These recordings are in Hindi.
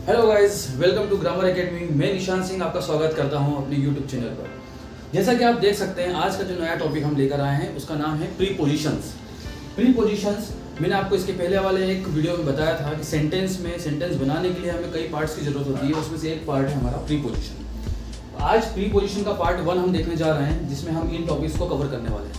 Hello guys, welcome to grammar academy. मैं निशान सिंह आपका स्वागत करता हूं अपने यूट्यूब चैनल पर। जैसा कि आप देख सकते हैं, आज का जो नया टॉपिक हम लेकर आए हैं उसका नाम है प्रीपोजिशंस। प्रीपोजिशंस मैंने आपको इसके पहले वाले एक वीडियो में बताया था कि सेंटेंस बनाने के लिए हमें कई पार्ट्स की जरूरत होती है। उसमें से एक पार्ट है हमारा प्रीपोजिशन। आज प्रीपोजिशन का पार्ट 1 हम देखने जा रहे हैं, जिसमें हम इन टॉपिक्स को कवर करने वाले हैं।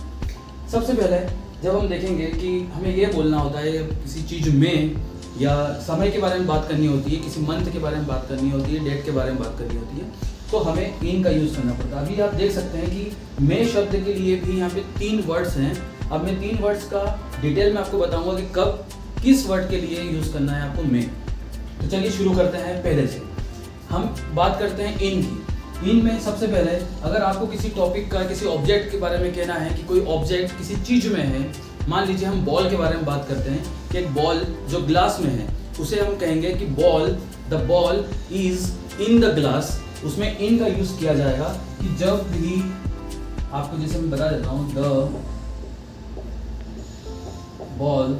सबसे पहले जब हम देखेंगे कि हमें ये बोलना होता है किसी चीज़ में या समय के बारे में बात करनी होती है, किसी मंथ के बारे में बात करनी होती है, डेट के बारे में बात करनी होती है, तो हमें इन का यूज़ करना पड़ता है। अभी आप देख सकते हैं कि मे शब्द के लिए भी यहाँ पे 3 वर्ड्स हैं। अब मैं 3 वर्ड्स का डिटेल में आपको बताऊंगा कि कब किस वर्ड के लिए यूज़ करना है आपको मे। तो चलिए शुरू करते हैं। पहले से हम बात करते हैं इन की। इन में सबसे पहले अगर आपको किसी टॉपिक का, किसी ऑब्जेक्ट के बारे में कहना है कि कोई ऑब्जेक्ट किसी चीज़ में है, मान लीजिए हम बॉल के बारे में बात करते हैं कि एक बॉल जो ग्लास में है, उसे हम कहेंगे कि the ball is in the glass. उसमें इन का यूज किया जाएगा कि जब भी आपको, जैसे मैं बता देता हूं, the ball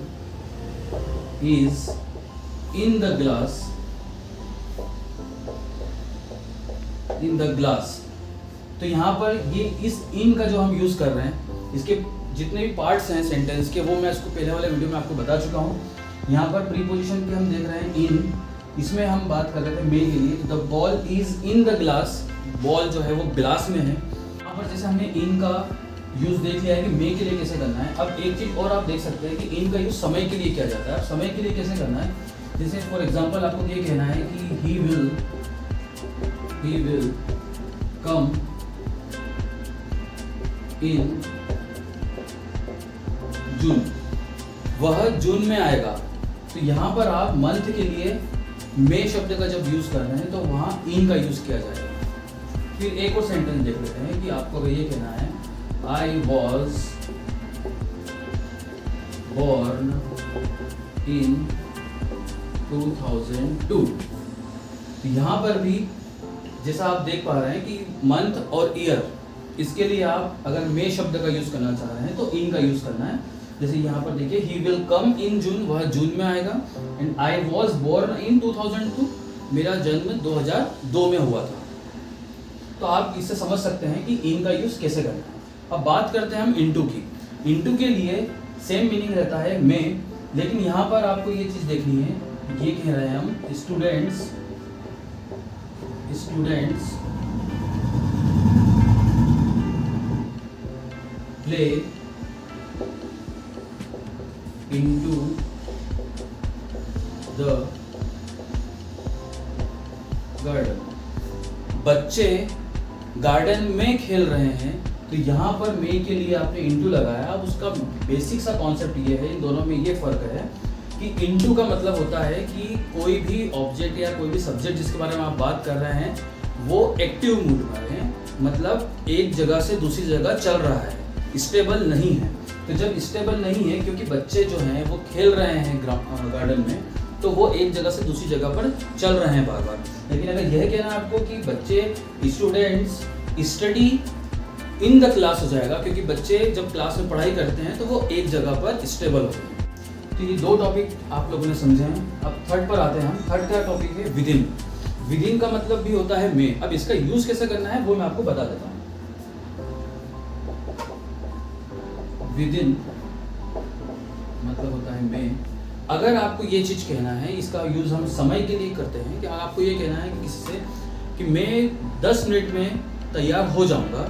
is in the glass, in the glass. तो यहाँ पर ये इस इन का जो हम यूज कर रहे हैं, इसके जितने भी पार्ट्स हैं सेंटेंस के, वो मैं इसको पहले वाले वीडियो में आपको बता चुका हूँ। यहाँ पर प्रीपोजिशन के हम देख रहे हैं इन, इसमें हम बात कर रहे थे मे के लिए। The ball is in the glass, ball जो है वो ग्लास में है। यहाँ पर जैसे हमने इन का यूज देख लिया है कि मे के लिए कैसे करना है। अब एक चीज और आप देख सकते हैं कि इन का यूज समय के लिए किया जाता है। अब समय के लिए कैसे करना है, जैसे फॉर एग्जाम्पल आपको ये कहना है कि ही विल कम इन जून, वह जून में आएगा। तो यहाँ पर आप मंथ के लिए मे शब्द का जब यूज कर रहे हैं तो वहाँ इन का यूज किया जाएगा। फिर एक और सेंटेंस देख लेते हैं कि आपको ये कहना है आई वॉज बॉर्न इन 2002। तो यहाँ पर भी जैसा आप देख पा रहे हैं कि मंथ और ईयर, इसके लिए आप अगर मे शब्द का यूज करना चाह रहे हैं तो इन का यूज करना है। जैसे यहाँ पर देखिए, ही विल कम इन जून, वह जून में आएगा। And I was born in 2002, मेरा जन्म 2002 में हुआ था। तो आप इससे समझ सकते हैं कि इन का यूज कैसे करना है। अब बात करते हैं हम इनटू की। इनटू के लिए सेम मीनिंग रहता है मे, लेकिन यहाँ पर आपको ये चीज देखनी है। ये कह रहे हैं हम students play into the garden, बच्चे गार्डन में खेल रहे हैं। तो यहाँ पर मे के लिए आपने इंटू लगाया। अब उसका बेसिक सा कॉन्सेप्ट ये है, इन दोनों में ये फर्क है कि इंटू का मतलब होता है कि कोई भी ऑब्जेक्ट या कोई भी सब्जेक्ट जिसके बारे में आप बात कर रहे हैं वो एक्टिव मूड में है, मतलब एक जगह से दूसरी जगह चल रहा है, स्टेबल नहीं है। तो जब स्टेबल नहीं है, क्योंकि बच्चे जो हैं वो खेल रहे हैं गार्डन में, तो वो एक जगह से दूसरी जगह पर चल रहे हैं बार बार। लेकिन अगर यह कहना है आपको कि बच्चे students study in the class हो जाएगा, क्योंकि बच्चे जब क्लास में पढ़ाई करते हैं तो वो एक जगह पर स्टेबल होते हैं। तो ये 2 टॉपिक आप लोगों ने समझे हैं। अब थर्ड पर आते हैं हम। थर्ड का टॉपिक है विदिन। विदिन का मतलब भी होता है मे। अब इसका यूज कैसे करना है वो मैं आपको बता देता हूँ। विदिन मतलब होता है मे। अगर आपको ये चीज कहना है, इसका यूज हम समय के लिए करते हैं कि आपको ये कहना है कि किसी से कि मैं 10 मिनट में तैयार हो जाऊंगा,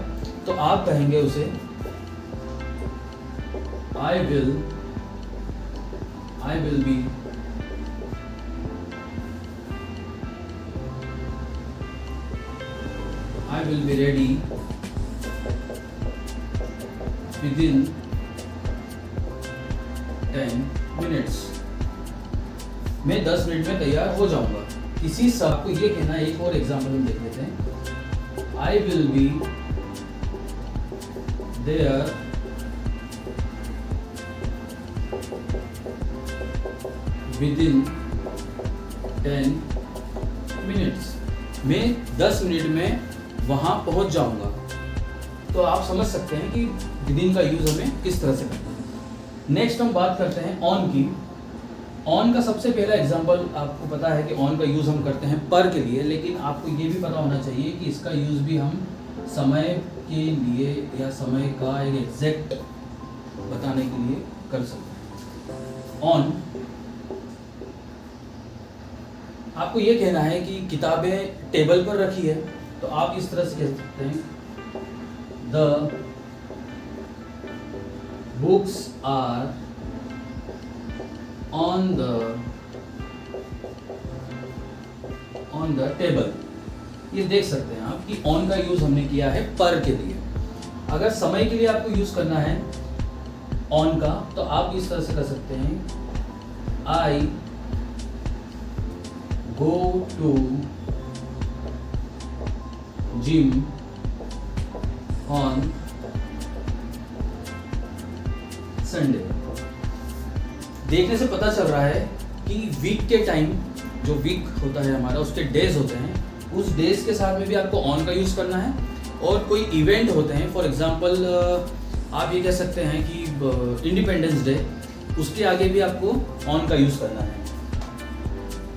तो आप कहेंगे उसे आई will be ready within 10 minutes. मैं 10 मिनट में तैयार हो जाऊंगा। इसी से आपको ये कहना है। एक और एग्जांपल हम देख लेते हैं। I will be there within 10 minutes. मैं 10 मिनट में वहां पहुंच जाऊंगा। तो आप समझ सकते हैं कि विदिन का यूज हमें किस तरह से करना है। नेक्स्ट हम बात करते हैं ऑन की। ऑन का सबसे पहला एग्जांपल आपको पता है कि ऑन का यूज़ हम करते हैं पर के लिए, लेकिन आपको ये भी पता होना चाहिए कि इसका यूज़ भी हम समय के लिए या समय का एक एग्जैक्ट बताने के लिए कर सकते हैं। ऑन आपको ये कहना है कि किताबें टेबल पर रखी है, तो आप इस तरह से कह सकते हैं the books are on the table. ये देख सकते हैं आप कि ऑन का यूज हमने किया है पर के लिए। अगर समय के लिए आपको यूज करना है ऑन का, तो आप इस तरह से कर सकते हैं I go to gym on Sunday. देखने से पता चल रहा है कि वीक के टाइम, जो वीक होता है हमारा, उसके डेज होते हैं, उस डेज के साथ में भी आपको ऑन का यूज़ करना है। और कोई इवेंट होते हैं, फॉर एग्जांपल आप ये कह सकते हैं कि इंडिपेंडेंस डे, उसके आगे भी आपको ऑन का यूज़ करना है।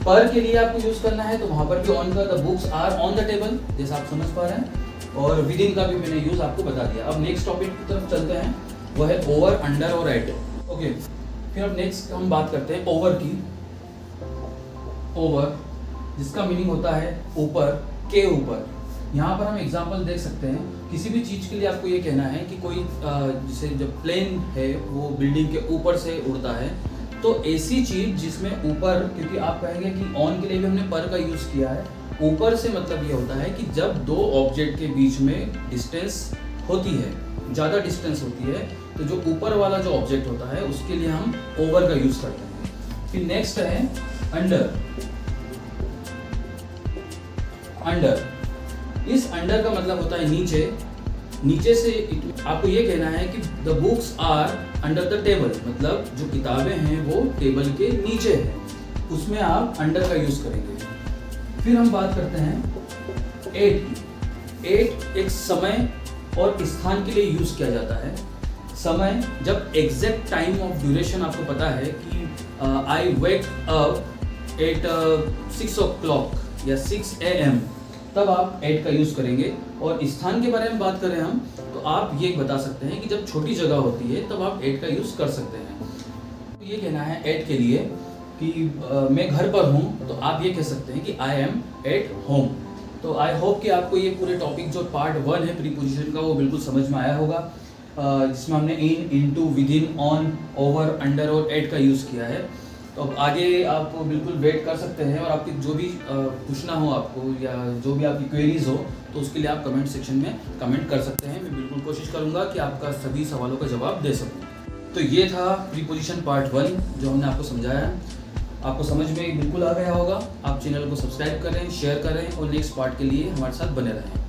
पर के लिए आपको यूज़ करना है तो वहाँ पर भी ऑन का, the books are on the table, जैसा आप समझ पा रहे हैं। और विद इन का भी मैंने यूज़ आपको बता दिया। अब नेक्स्ट टॉपिक की तरफ चलते हैं, वो है ओवर, अंडर और एट। ओके, फिर अब नेक्स्ट हम बात करते हैं ओवर की। ओवर जिसका मीनिंग होता है ऊपर, के ऊपर। यहाँ पर हम एग्जांपल देख सकते हैं, किसी भी चीज़ के लिए आपको ये कहना है कि कोई जैसे जब प्लेन है वो बिल्डिंग के ऊपर से उड़ता है, तो ऐसी चीज़ जिसमें ऊपर, क्योंकि आप कहेंगे कि ऑन के लिए भी हमने पर का यूज़ किया है, ऊपर से मतलब ये होता है कि जब दो ऑब्जेक्ट के बीच में डिस्टेंस होती है, ज़्यादा डिस्टेंस होती है, तो जो ऊपर वाला जो ऑब्जेक्ट होता है उसके लिए हम ओवर का यूज़ करते हैं। फिर नेक्स्ट है अंडर। अंडर, इस अंडर का मतलब होता है नीचे। नीचे से आपको ये कहना है कि the books are under the table, मतलब जो किताबें हैं वो टेबल के नीचे है, उसमें आप अंडर का यूज़ करेंगे। फिर हम बात करते हैं एट की। एट एक समय और स्थान के लिए यूज़ किया जाता है। समय, जब एग्जैक्ट टाइम ऑफ ड्यूरेशन आपको पता है कि आई वेक अप एट 6 o'clock या 6 AM, तब आप एट का यूज़ करेंगे। और स्थान के बारे में बात करें हम, तो आप ये बता सकते हैं कि जब छोटी जगह होती है तब आप एट का यूज़ कर सकते हैं। तो ये कहना है एट के लिए कि मैं घर पर हूँ, तो आप ये कह सकते हैं कि आई एम एट होम। तो आई होप कि आपको ये पूरे टॉपिक जो पार्ट 1 है प्रीपोजिशन का, वो बिल्कुल समझ में आया होगा, जिसमें हमने in, into, with in, on, over, under और एट का यूज़ किया है। तो अब आगे आप बिल्कुल वेट कर सकते हैं, और आपकी जो भी पूछना हो आपको या जो भी आपकी क्वेरीज हो, तो उसके लिए आप कमेंट सेक्शन में कमेंट कर सकते हैं। मैं बिल्कुल कोशिश करूँगा कि आपका सभी सवालों का जवाब दे सकूँ। तो ये था प्रीपोजिशन पार्ट 1 जो हमने आपको समझाया। आपको समझ में बिल्कुल आ गया होगा। आप चैनल को सब्सक्राइब करें, शेयर करें और नेक्स्ट पार्ट के लिए हमारे साथ बने रहें।